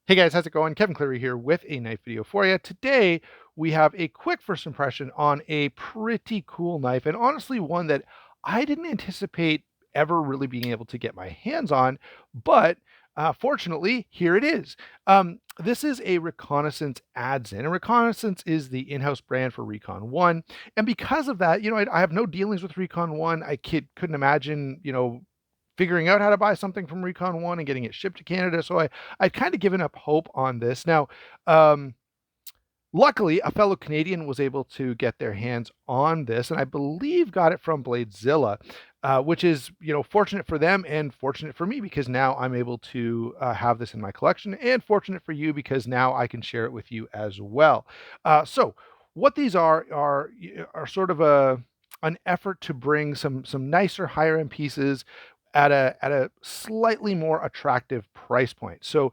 Hey guys, how's it going? Kevin Cleary here with a knife video for you. Today, we have a quick first impression on a pretty cool knife, and honestly, one that I didn't anticipate ever really being able to get my hands on, but fortunately, here it is. This is a Reconnaissance Adzin, and Reconnaissance is the in-house brand for Recon One, and because of that, I have no dealings with Recon One. Couldn't imagine, figuring out how to buy something from Recon One and getting it shipped to Canada. So I'd kind of given up hope on this. Now, um, luckily, a fellow Canadian was able to get their hands on this, and I believe got it from Bladezilla, which is fortunate for them and fortunate for me because now I'm able to have this in my collection, and fortunate for you because now I can share it with you as well. So what these are sort of an effort to bring some nicer higher end pieces at a slightly more attractive price point. So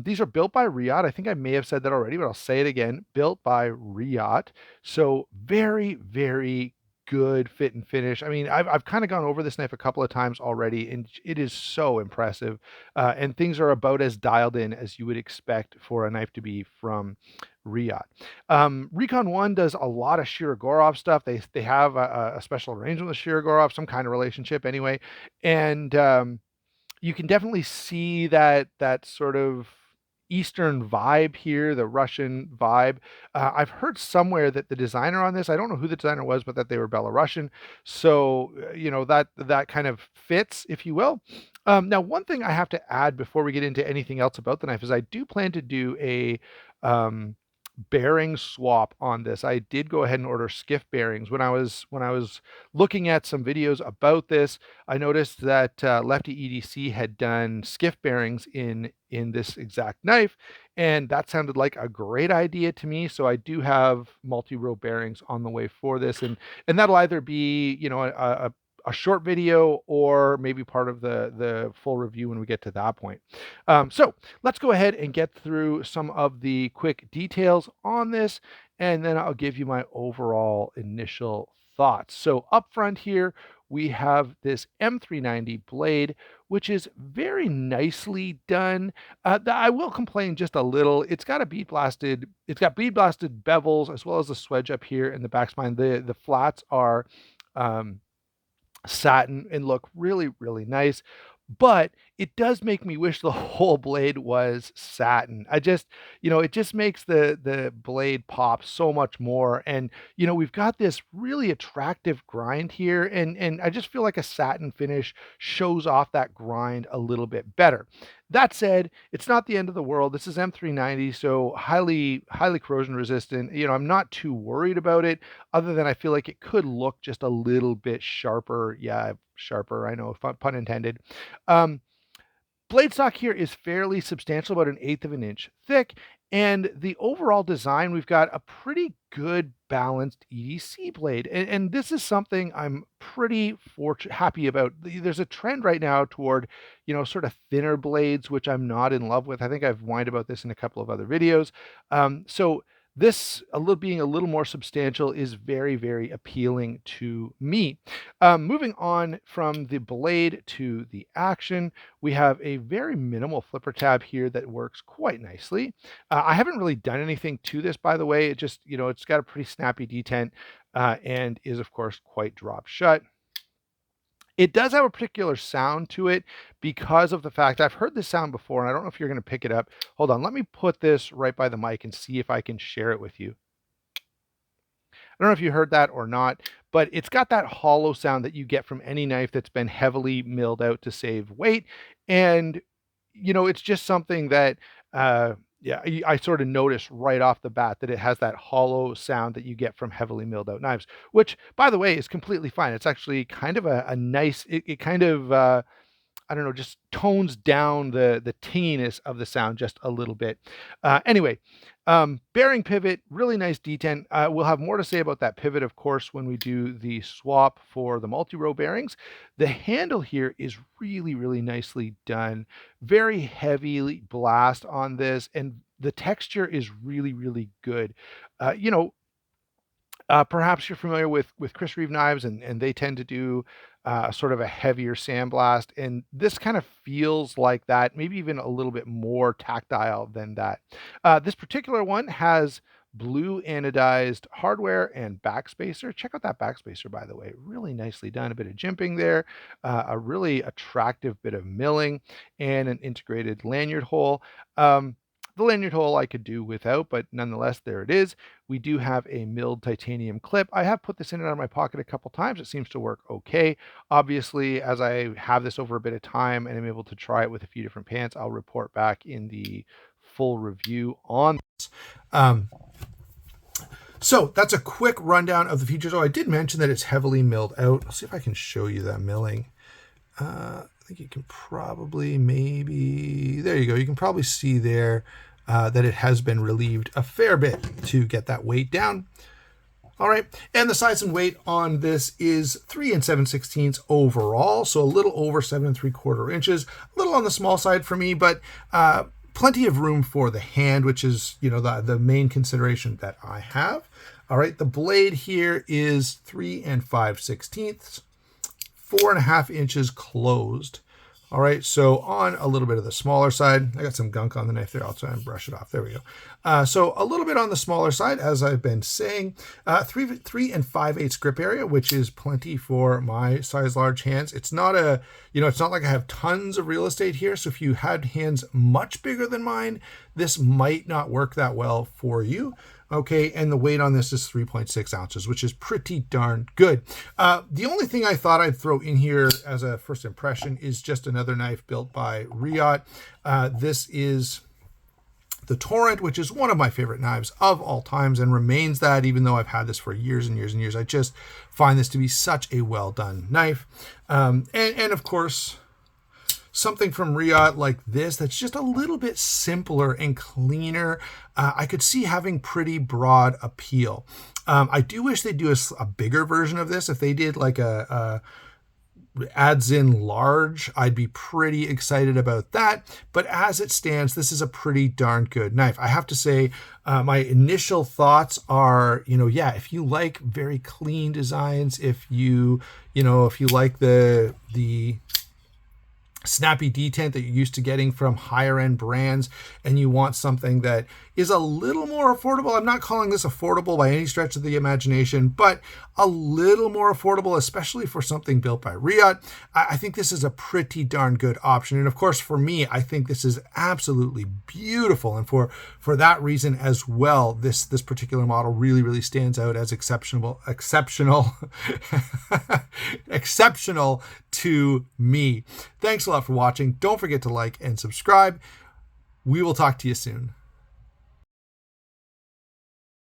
these are built by Riot. I think I may have said that already, but I'll say it again. Built by Riot. So very, very good fit and finish. I mean, I've kind of gone over this knife a couple of times already, and it is so impressive. And things are about as dialed in as you would expect for a knife to be from Riot. Recon One does a lot of Shirogorov stuff. They have a special arrangement with Shirogorov, some kind of relationship anyway, and you can definitely see that sort of Eastern vibe here, the Russian vibe. I've heard somewhere that the designer on this, I don't know who the designer was, but that they were Belarusian. So that kind of fits, if you will. Now, one thing I have to add before we get into anything else about the knife is I do plan to do a um, bearing swap on this. I did go ahead and order skiff bearings when I was looking at some videos about this. I noticed that Lefty EDC had done skiff bearings in this exact knife, and that sounded like a great idea to me. So I do have multi-row bearings on the way for this, and that'll either be a short video or maybe part of the full review when we get to that point. So let's go ahead and get through some of the quick details on this, and then I'll give you my overall initial thoughts. So up front here, we have this M390 blade, which is very nicely done. I will complain just a little. It's got bead blasted bevels as well as the swedge up here in the back spine. The flats are um, satin and look really, really nice. But it does make me wish the whole blade was satin. It just makes the blade pop so much more. And we've got this really attractive grind here, and I just feel like a satin finish shows off that grind a little bit better. That said, it's not the end of the world. This is M390, so highly, highly corrosion resistant. I'm not too worried about it, other than I feel like it could look just a little bit sharper. Yeah, sharper, I know, pun intended. Um, Blade stock here is fairly substantial, about an eighth of an inch thick. And the overall design, we've got a pretty good balanced EDC blade. And this is something I'm pretty happy about. There's a trend right now toward, sort of thinner blades, which I'm not in love with. I think I've whined about this in a couple of other videos. So this being a little more substantial is very, very appealing to me. Moving on from the blade to the action, we have a very minimal flipper tab here that works quite nicely. I haven't really done anything to this, by the way. It just, it's got a pretty snappy detent and is, of course, quite drop shut. It does have a particular sound to it because of the fact I've heard this sound before, and I don't know if you're going to pick it up. Hold on, let me put this right by the mic and see if I can share it with you. I don't know if you heard that or not, but it's got that hollow sound that you get from any knife that's been heavily milled out to save weight. And, it's just something that, yeah, I sort of noticed right off the bat that it has that hollow sound that you get from heavily milled out knives, which, by the way, is completely fine. It's actually kind of a nice, it kind of, I don't know, just tones down the tinginess of the sound just a little bit. Anyway, bearing pivot, really nice detent. We'll have more to say about that pivot, of course, when we do the swap for the multi-row bearings. The handle here is really, really nicely done. Very heavy blast on this, and the texture is really, really good. Uh, you know, Perhaps you're familiar with Chris Reeve knives, and they tend to do sort of a heavier sandblast, and this kind of feels like that, maybe even a little bit more tactile than that. This particular one has blue anodized hardware and backspacer. Check out that backspacer, by the way. Really nicely done. A bit of jimping there, a really attractive bit of milling, and an integrated lanyard hole. The lanyard hole I could do without, but nonetheless, there it is. We do have a milled titanium clip. I have put this in and out of my pocket a couple times. It seems to work okay. Obviously, as I have this over a bit of time and I'm able to try it with a few different pants, I'll report back in the full review on this. So that's a quick rundown of the features. Oh, I did mention that it's heavily milled out. I'll see if I can show you that milling. I think you can probably there you go. You can probably see there that it has been relieved a fair bit to get that weight down. All right, and the size and weight on this is 3 7/16 overall, so a little over 7 3/4 inches. A little on the small side for me, but plenty of room for the hand, which is, you know, the main consideration that I have. All right, the blade here is 3 5/16, 4.5 inches closed. All right, so on a little bit of the smaller side, I got some gunk on the knife there. I'll try and brush it off. There we go. So a little bit on the smaller side, as I've been saying, 3 5/8 grip area, which is plenty for my size large hands. It's not it's not like I have tons of real estate here. So if you had hands much bigger than mine, this might not work that well for you. Okay, and the weight on this is 3.6 ounces, which is pretty darn good. The only thing I thought I'd throw in here as a first impression is just another knife built by Riot. This is the Torrent, which is one of my favorite knives of all times and remains that, even though I've had this for years and years and years. I just find this to be such a well done knife. And of course, something from Riot like this that's just a little bit simpler and cleaner, I could see having pretty broad appeal. I do wish they'd do a bigger version of this. If they did like a Adzin large, I'd be pretty excited about that. But as it stands, this is a pretty darn good knife. I have to say, my initial thoughts are, yeah, if you like very clean designs, if you like the snappy detent that you're used to getting from higher end brands, and you want something that is a little more affordable. I'm not calling this affordable by any stretch of the imagination, but a little more affordable, especially for something built by Riot. I think this is a pretty darn good option. And of course, for me, I think this is absolutely beautiful. And for that reason as well, this particular model really, really stands out as exceptional to me. Thanks a lot for watching. Don't forget to like and subscribe. We will talk to you soon.